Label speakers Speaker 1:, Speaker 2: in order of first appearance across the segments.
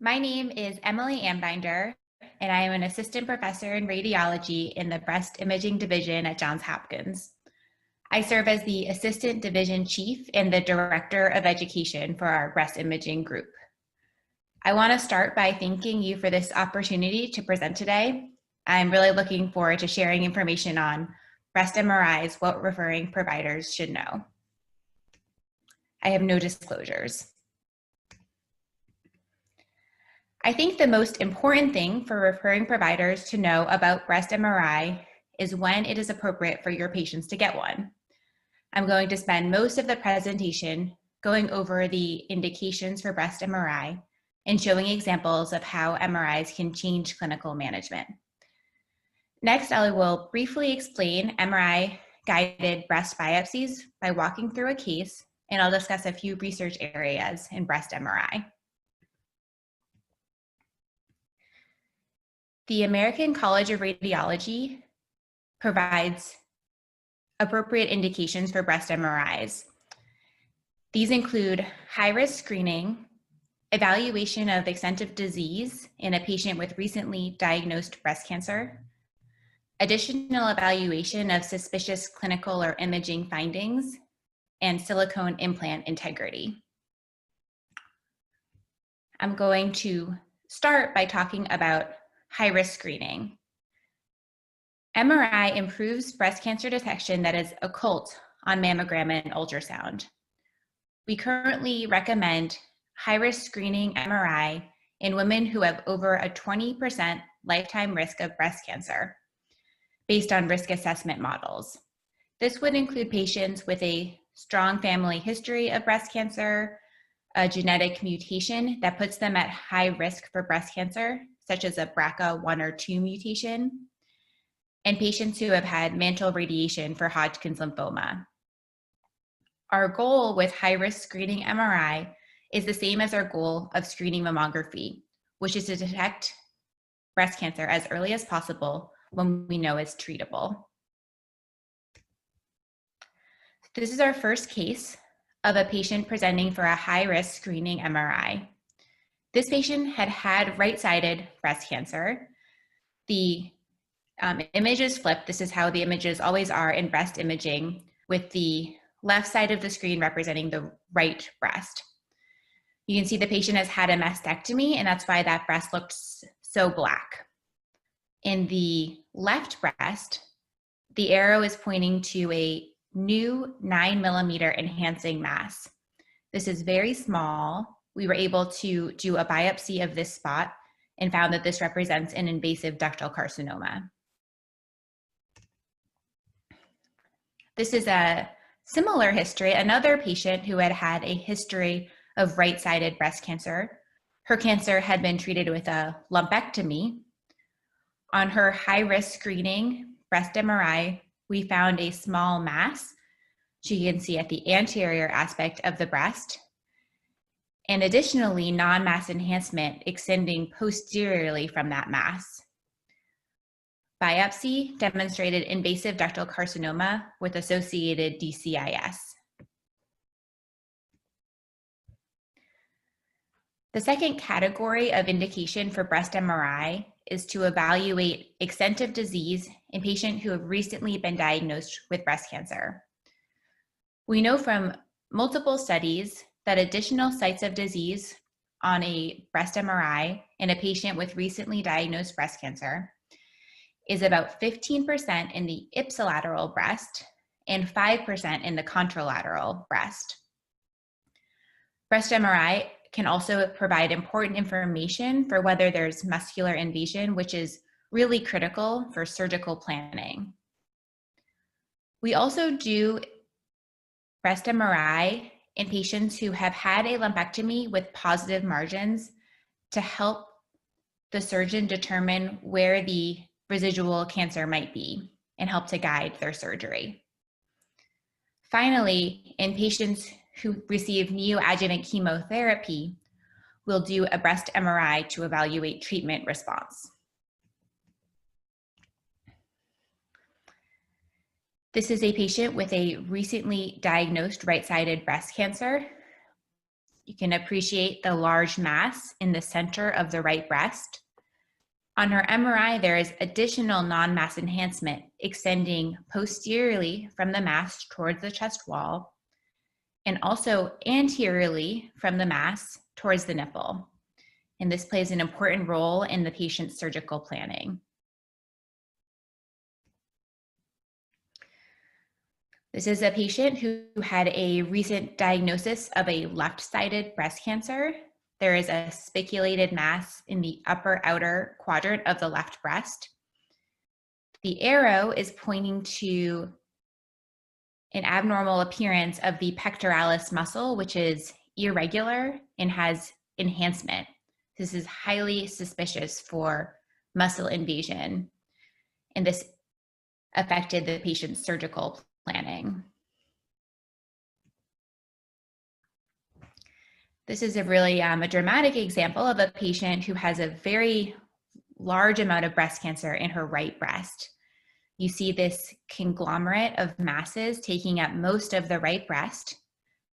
Speaker 1: My name is Emily Ambinder, and I am an assistant professor in radiology in the breast imaging division at Johns Hopkins. I serve as the assistant division chief and the director of education for our breast imaging group. I want to start by thanking you for this opportunity to present today. I'm really looking forward to sharing information on breast MRIs, what referring providers should know. I have no disclosures. I think the most important thing for referring providers to know about breast MRI is when it is appropriate for your patients to get one. I'm going to spend most of the presentation going over the indications for breast MRI and showing examples of how MRIs can change clinical management. Next, I will briefly explain MRI-guided breast biopsies by walking through a case, and I'll discuss a few research areas in breast MRI. The American College of Radiology provides appropriate indications for breast MRIs. These include high-risk screening, evaluation of extent of disease in a patient with recently diagnosed breast cancer, additional evaluation of suspicious clinical or imaging findings, and silicone implant integrity. I'm going to start by talking about high-risk screening. MRI improves breast cancer detection that is occult on mammogram and ultrasound. We currently recommend high-risk screening MRI in women who have over a 20% lifetime risk of breast cancer based on risk assessment models. This would include patients with a strong family history of breast cancer, a genetic mutation that puts them at high risk for breast cancer, such as a BRCA1 or 2 mutation, and patients who have had mantle radiation for Hodgkin's lymphoma. Our goal with high-risk screening MRI is the same as our goal of screening mammography, which is to detect breast cancer as early as possible when we know it's treatable. This is our first case of a patient presenting for a high-risk screening MRI. This patient had had right-sided breast cancer. The image is flipped. This is how the images always are in breast imaging, with the left side of the screen representing the right breast. You can see the patient has had a mastectomy, and that's why that breast looks so black. In the left breast, the arrow is pointing to a new 9mm enhancing mass. This is very small. We were able to do a biopsy of this spot and found that this represents an invasive ductal carcinoma. This is a similar history, another patient who had had a history of right-sided breast cancer. Her cancer had been treated with a lumpectomy. On her high-risk screening breast MRI, we found a small mass, which you can see at the anterior aspect of the breast, and additionally, non-mass enhancement extending posteriorly from that mass. Biopsy demonstrated invasive ductal carcinoma with associated DCIS. The second category of indication for breast MRI is to evaluate extent of disease in patients who have recently been diagnosed with breast cancer. We know from multiple studies that additional sites of disease on a breast MRI in a patient with recently diagnosed breast cancer is about 15% in the ipsilateral breast and 5% in the contralateral breast. Breast MRI can also provide important information for whether there's muscular invasion, which is really critical for surgical planning. We also do breast MRI in patients who have had a lumpectomy with positive margins to help the surgeon determine where the residual cancer might be and help to guide their surgery. Finally, in patients who receive neoadjuvant chemotherapy, we'll do a breast MRI to evaluate treatment response. This is a patient with a recently diagnosed right-sided breast cancer. You can appreciate the large mass in the center of the right breast. On her MRI, there is additional non-mass enhancement extending posteriorly from the mass towards the chest wall and also anteriorly from the mass towards the nipple. And this plays an important role in the patient's surgical planning. This is a patient who had a recent diagnosis of a left-sided breast cancer. There is a spiculated mass in the upper outer quadrant of the left breast. The arrow is pointing to an abnormal appearance of the pectoralis muscle, which is irregular and has enhancement. This is highly suspicious for muscle invasion, and this affected the patient's surgical planning. This is a really a dramatic example of a patient who has a very large amount of breast cancer in her right breast. You see this conglomerate of masses taking up most of the right breast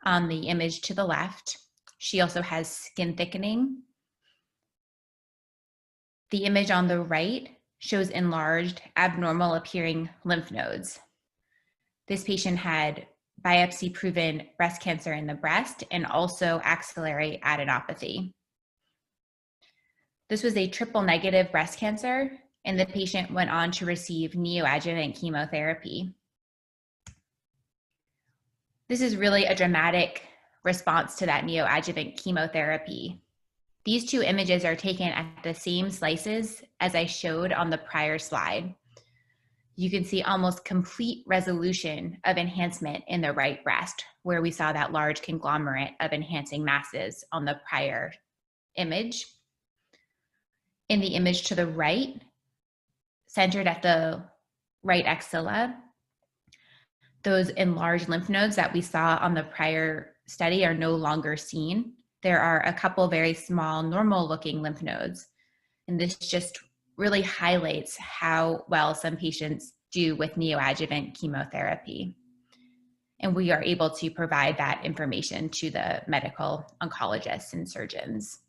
Speaker 1: on the image to the left. She also has skin thickening. The image on the right shows enlarged, abnormal appearing lymph nodes. This patient had biopsy-proven breast cancer in the breast and also axillary adenopathy. This was a triple negative breast cancer, and the patient went on to receive neoadjuvant chemotherapy. This is really a dramatic response to that neoadjuvant chemotherapy. These two images are taken at the same slices as I showed on the prior slide. You can see almost complete resolution of enhancement in the right breast, where we saw that large conglomerate of enhancing masses on the prior image. In the image to the right, centered at the right axilla, those enlarged lymph nodes that we saw on the prior study are no longer seen. There are a couple very small, normal-looking lymph nodes, and this just really highlights how well some patients do with neoadjuvant chemotherapy. And we are able to provide that information to the medical oncologists and surgeons.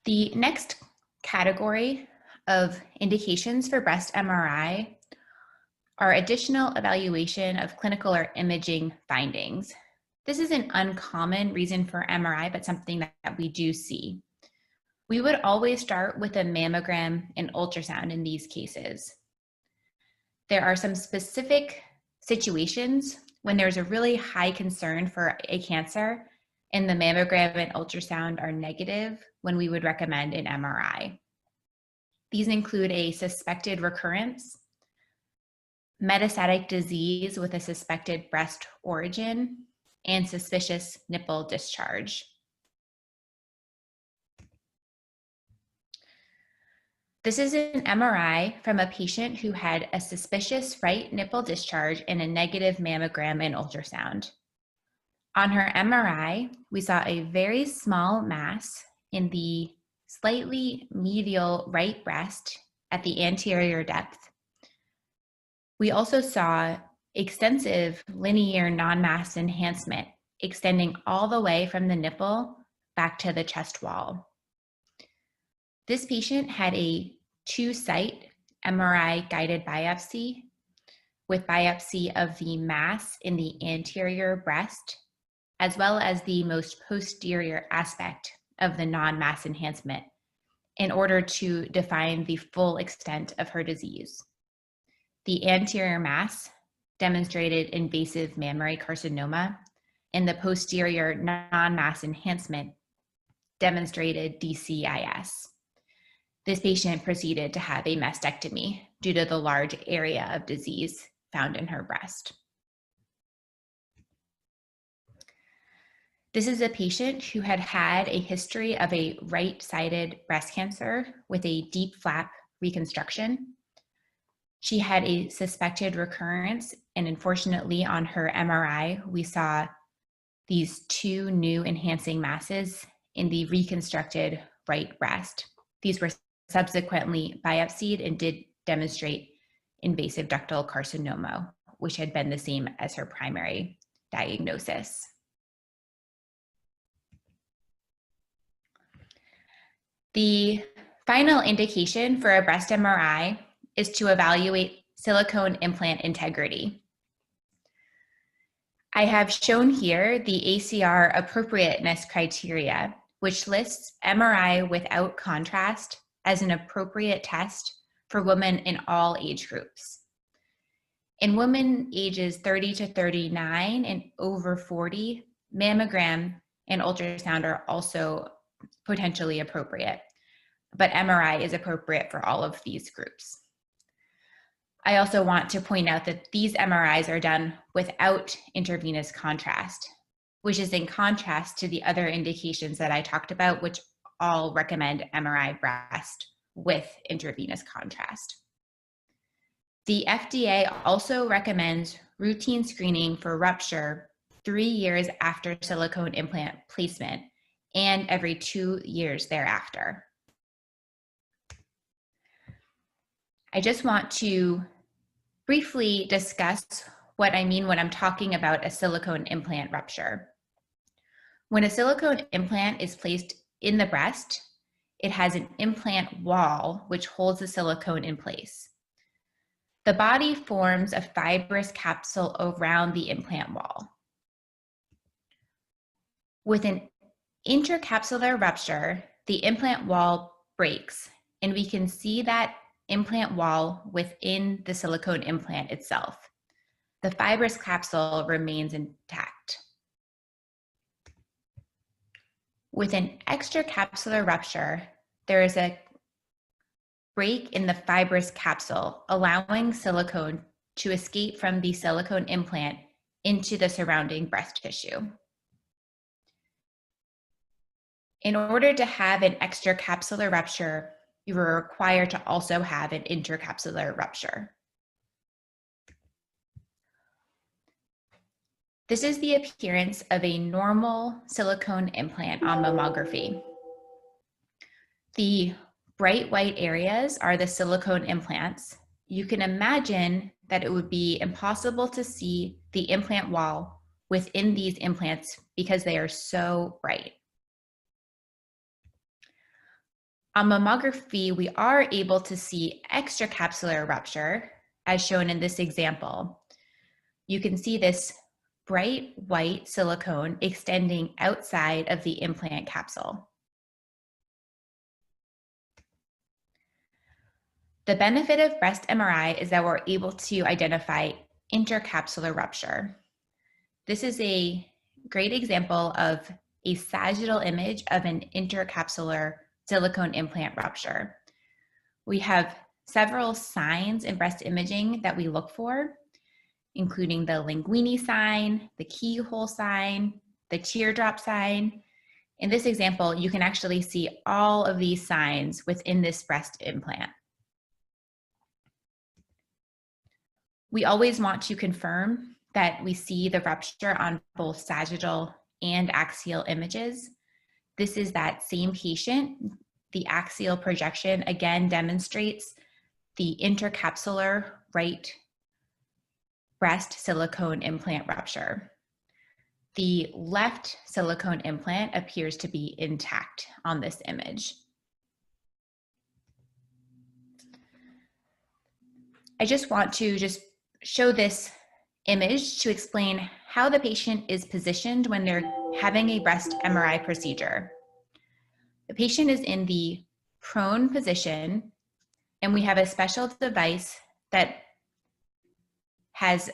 Speaker 1: The next category of indications for breast MRI are additional evaluation of clinical or imaging findings. This is an uncommon reason for MRI, but something that we do see. We would always start with a mammogram and ultrasound in these cases. There are some specific situations when there's a really high concern for a cancer and the mammogram and ultrasound are negative when we would recommend an MRI. These include a suspected recurrence, metastatic disease with a suspected breast origin, and suspicious nipple discharge. This is an MRI from a patient who had a suspicious right nipple discharge and a negative mammogram and ultrasound. On her MRI, we saw a very small mass in the slightly medial right breast at the anterior depth. We also saw extensive linear non-mass enhancement extending all the way from the nipple back to the chest wall. This patient had a 2-site MRI guided biopsy with biopsy of the mass in the anterior breast, as well as the most posterior aspect of the non-mass enhancement in order to define the full extent of her disease. The anterior mass demonstrated invasive mammary carcinoma, and the posterior non-mass enhancement demonstrated DCIS. This patient proceeded to have a mastectomy due to the large area of disease found in her breast. This is a patient who had had a history of a right-sided breast cancer with a deep flap reconstruction. She had a suspected recurrence, and unfortunately on her MRI, we saw these 2 new enhancing masses in the reconstructed right breast. These were subsequently biopsied and did demonstrate invasive ductal carcinoma which had been the same as her primary diagnosis. The final indication for a breast MRI is to evaluate silicone implant integrity. I have shown here the ACR appropriateness criteria, which lists MRI without contrast as an appropriate test for women in all age groups. In women ages 30 to 39 and over 40, mammogram and ultrasound are also potentially appropriate, but MRI is appropriate for all of these groups. I also want to point out that these MRIs are done without intravenous contrast, which is in contrast to the other indications that I talked about, which all recommend MRI breast with intravenous contrast. The FDA also recommends routine screening for rupture 3 years after silicone implant placement and every 2 years thereafter. I just want to briefly discuss what I mean when I'm talking about a silicone implant rupture. When a silicone implant is placed in the breast, it has an implant wall which holds the silicone in place. The body forms a fibrous capsule around the implant wall. With an intercapsular rupture, the implant wall breaks, and we can see that implant wall within the silicone implant itself. The fibrous capsule remains intact. With an extracapsular rupture, there is a break in the fibrous capsule, allowing silicone to escape from the silicone implant into the surrounding breast tissue. In order to have an extracapsular rupture, you are required to also have an intercapsular rupture. This is the appearance of a normal silicone implant on mammography. The bright white areas are the silicone implants. You can imagine that it would be impossible to see the implant wall within these implants because they are so bright. On mammography, we are able to see extracapsular rupture, as shown in this example. You can see this bright white silicone extending outside of the implant capsule. The benefit of breast MRI is that we're able to identify intercapsular rupture. This is a great example of a sagittal image of an intercapsular silicone implant rupture. We have several signs in breast imaging that we look for, including the linguini sign, the keyhole sign, the teardrop sign. In this example, you can actually see all of these signs within this breast implant. We always want to confirm that we see the rupture on both sagittal and axial images. This is that same patient. The axial projection again demonstrates the intercapsular right breast silicone implant rupture. The left silicone implant appears to be intact on this image. I just want to show this image to explain how the patient is positioned when they're having a breast MRI procedure. The patient is in the prone position, and we have a special device that has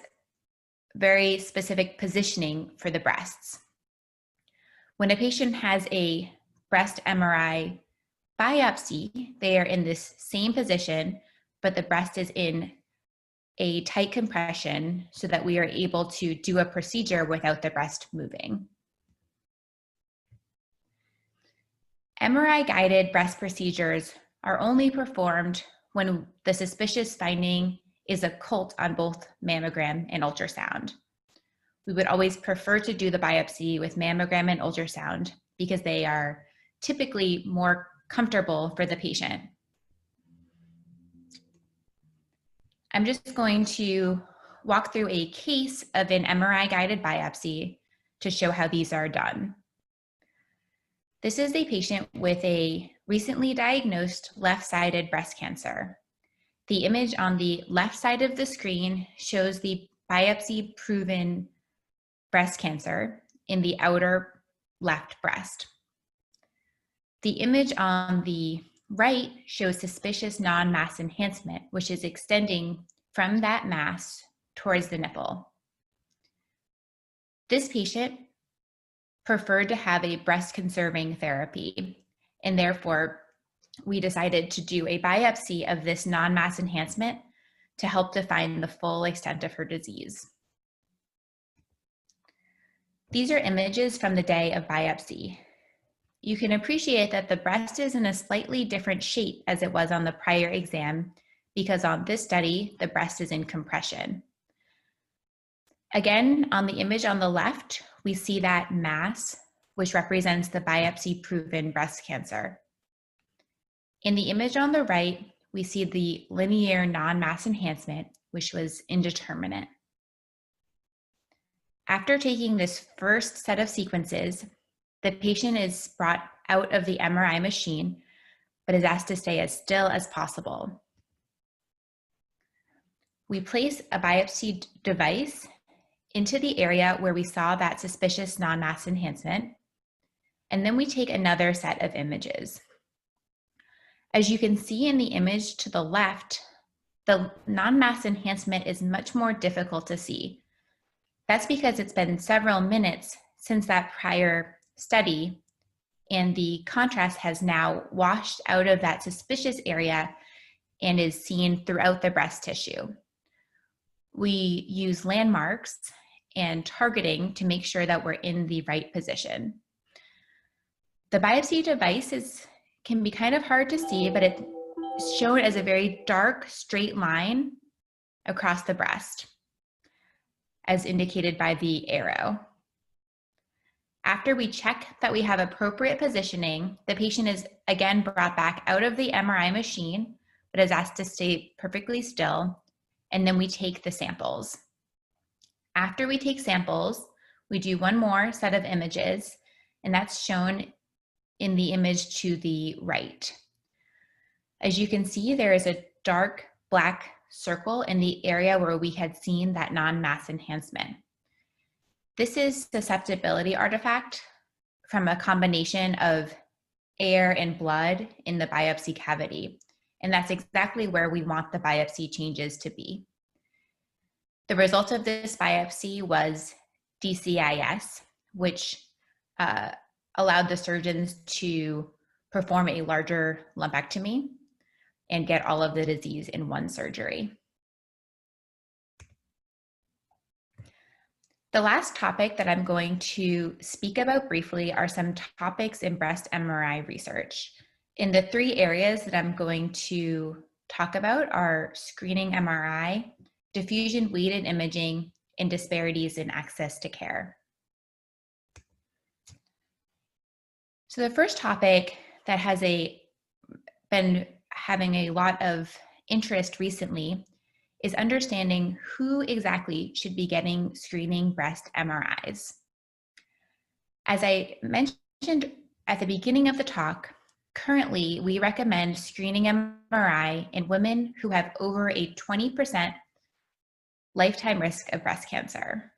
Speaker 1: very specific positioning for the breasts. When a patient has a breast MRI biopsy, they are in this same position, but the breast is in a tight compression so that we are able to do a procedure without the breast moving. MRI-guided breast procedures are only performed when the suspicious finding is occult on both mammogram and ultrasound. We would always prefer to do the biopsy with mammogram and ultrasound because they are typically more comfortable for the patient. I'm just going to walk through a case of an MRI-guided biopsy to show how these are done. This is a patient with a recently diagnosed left-sided breast cancer. The image on the left side of the screen shows the biopsy-proven breast cancer in the outer left breast. The image on the right shows suspicious non-mass enhancement, which is extending from that mass towards the nipple. This patient preferred to have a breast-conserving therapy, and therefore we decided to do a biopsy of this non-mass enhancement to help define the full extent of her disease. These are images from the day of biopsy. You can appreciate that the breast is in a slightly different shape as it was on the prior exam, because on this study, the breast is in compression. Again, on the image on the left, we see that mass, which represents the biopsy-proven breast cancer. In the image on the right, we see the linear non-mass enhancement, which was indeterminate. After taking this first set of sequences, the patient is brought out of the MRI machine, but is asked to stay as still as possible. We place a biopsy device into the area where we saw that suspicious non-mass enhancement, and then we take another set of images. As you can see in the image to the left, the non-mass enhancement is much more difficult to see. That's because it's been several minutes since that prior study, and the contrast has now washed out of that suspicious area and is seen throughout the breast tissue. We use landmarks and targeting to make sure that we're in the right position. The biopsy device can be kind of hard to see, but it's shown as a very dark, straight line across the breast, as indicated by the arrow. After we check that we have appropriate positioning, the patient is again brought back out of the MRI machine, but is asked to stay perfectly still, and then we take the samples. After we take samples, we do one more set of images, and that's shown in the image to the right. As you can see, there is a dark black circle in the area where we had seen that non-mass enhancement. This is susceptibility artifact from a combination of air and blood in the biopsy cavity, and that's exactly where we want the biopsy changes to be. The result of this biopsy was DCIS, which allowed the surgeons to perform a larger lumpectomy and get all of the disease in one surgery. The last topic that I'm going to speak about briefly are some topics in breast MRI research. In the three areas that I'm going to talk about are screening MRI, diffusion-weighted imaging, and disparities in access to care. So the first topic that has been having a lot of interest recently is understanding who exactly should be getting screening breast MRIs. As I mentioned at the beginning of the talk, currently we recommend screening MRI in women who have over a 20% lifetime risk of breast cancer.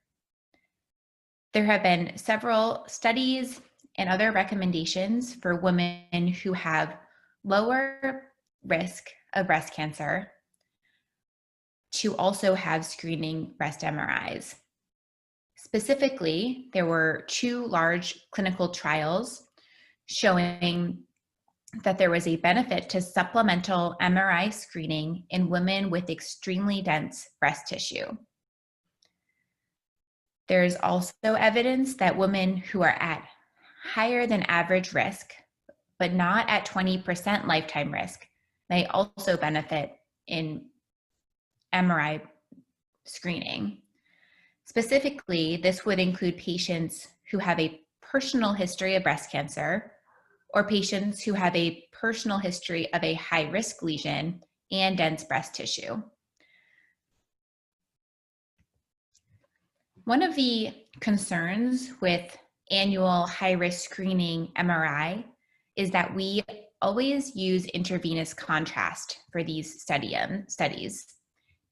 Speaker 1: There have been several studies and other recommendations for women who have lower risk of breast cancer to also have screening breast MRIs. Specifically, there were two large clinical trials showing that there was a benefit to supplemental MRI screening in women with extremely dense breast tissue. There's also evidence that women who are at higher than average risk, but not at 20% lifetime risk, may also benefit in MRI screening. Specifically, this would include patients who have a personal history of breast cancer, or patients who have a personal history of a high-risk lesion and dense breast tissue. One of the concerns with annual high-risk screening MRI is that we always use intravenous contrast for these studies.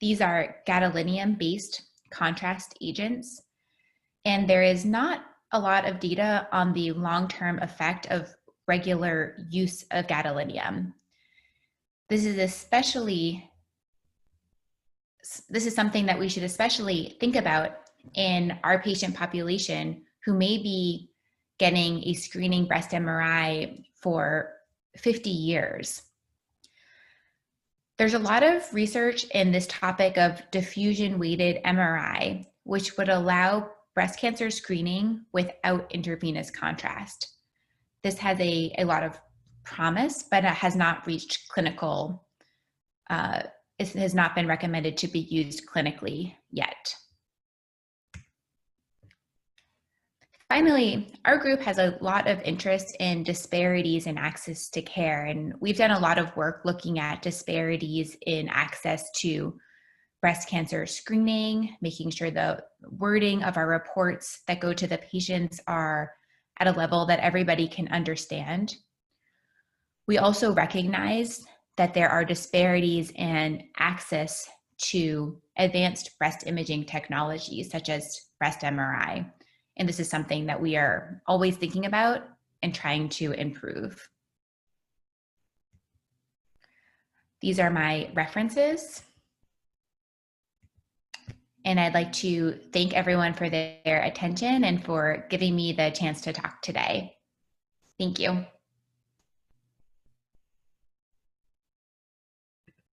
Speaker 1: These are gadolinium-based contrast agents, and there is not a lot of data on the long-term effect of regular use of gadolinium. This is something that we should especially think about in our patient population who may be getting a screening breast MRI for 50 years. There's a lot of research in this topic of diffusion-weighted MRI, which would allow breast cancer screening without intravenous contrast. This has a lot of promise, but it has not reached clinical, it has not been recommended to be used clinically yet. Finally, our group has a lot of interest in disparities in access to care, and we've done a lot of work looking at disparities in access to breast cancer screening, making sure the wording of our reports that go to the patients are at a level that everybody can understand. We also recognize that there are disparities in access to advanced breast imaging technologies such as breast MRI. And this is something that we are always thinking about and trying to improve. These are my references. And I'd like to thank everyone for their attention and for giving me the chance to talk today. Thank you.